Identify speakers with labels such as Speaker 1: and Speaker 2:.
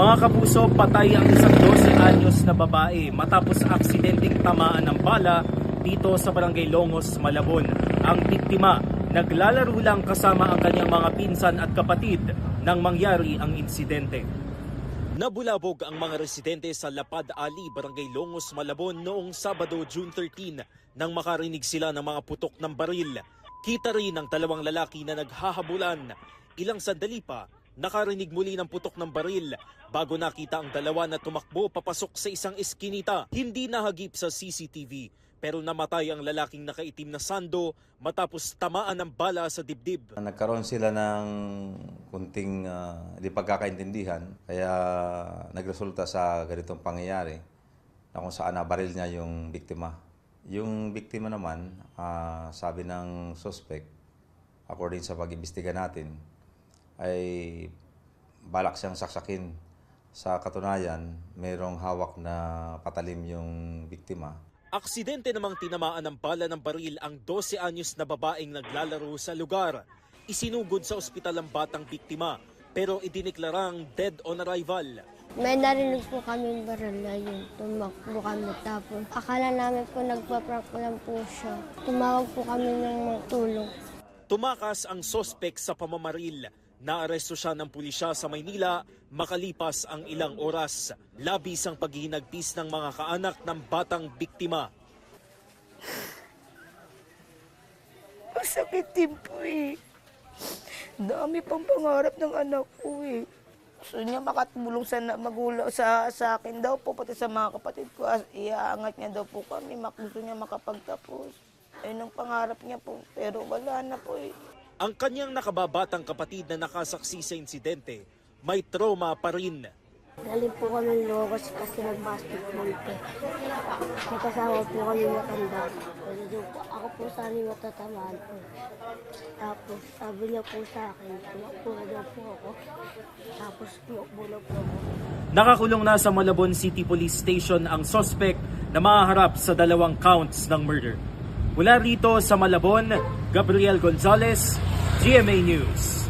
Speaker 1: Mga kapuso, patay ang isang 12 anyos na babae matapos aksidenteng tamaan ng bala dito sa Barangay Longos, Malabon. Ang biktima, naglalaro lang kasama ang kanyang mga pinsan at kapatid nang mangyari ang insidente. Nabulabog ang mga residente sa Lapad Ali, Barangay Longos, Malabon noong Sabado, June 13 nang makarinig sila ng mga putok ng baril. Kita rin ang dalawang lalaki na naghahabulan. Ilang sandali pa, nakarinig muli ng putok ng baril bago nakita ang dalawa na tumakbo papasok sa isang eskinita. Hindi nahagip sa CCTV pero namatay ang lalaking nakaitim na sando matapos tamaan ng bala sa dibdib.
Speaker 2: Nagkaroon sila ng kunting di pagkakaintindihan kaya nagresulta sa ganitong pangyayari na kung saan nabaril niya yung biktima. Yung biktima naman, sabi ng suspect, according sa pag-imbestiga natin, ay balak siyang saksakin. Sa katunayan, mayroong hawak na patalim yung biktima.
Speaker 1: Aksidente namang tinamaan ng bala ng baril ang 12 anyos na babaeng naglalaro sa lugar. Isinugod sa ospital ang batang biktima pero idiniklarang dead on arrival.
Speaker 3: May narinig po kami yung baril na yun. Tumakbo kami tapos akala namin po nagpa-prank lang po siya. Tumawag po kami ng tulong.
Speaker 1: Tumakas ang sospek sa pamamaril. Naaresto siya ng pulisya sa Maynila makalipas ang ilang oras. Labis ang paghihinagpis ng mga kaanak ng batang biktima.
Speaker 4: Masakit din po eh. Dami pang pangarap ng anak ko eh. Gusto niya makatulong sa magulang sa akin daw po, pati sa mga kapatid ko. Iaangat niya daw po kami, gusto niya makapagtapos. Ayun ang pangarap niya po, pero wala na po eh.
Speaker 1: Ang kanyang nakababatang kapatid na nakasaksi sa insidente, may trauma pa rin.
Speaker 3: Galing po kami ng Logos kasi nag-basketball po. May kasama po kami matanda. Ako po sana matatamaan po. Tapos sabi niya po sa akin, tumakbo na daw po ako. Tapos tumakbo na po ako.
Speaker 1: Nakakulong na sa Malabon City Police Station ang suspect na mahaharap sa 2 counts ng murder. Mula rito sa Malabon, Gabriel Gonzalez, GMA News.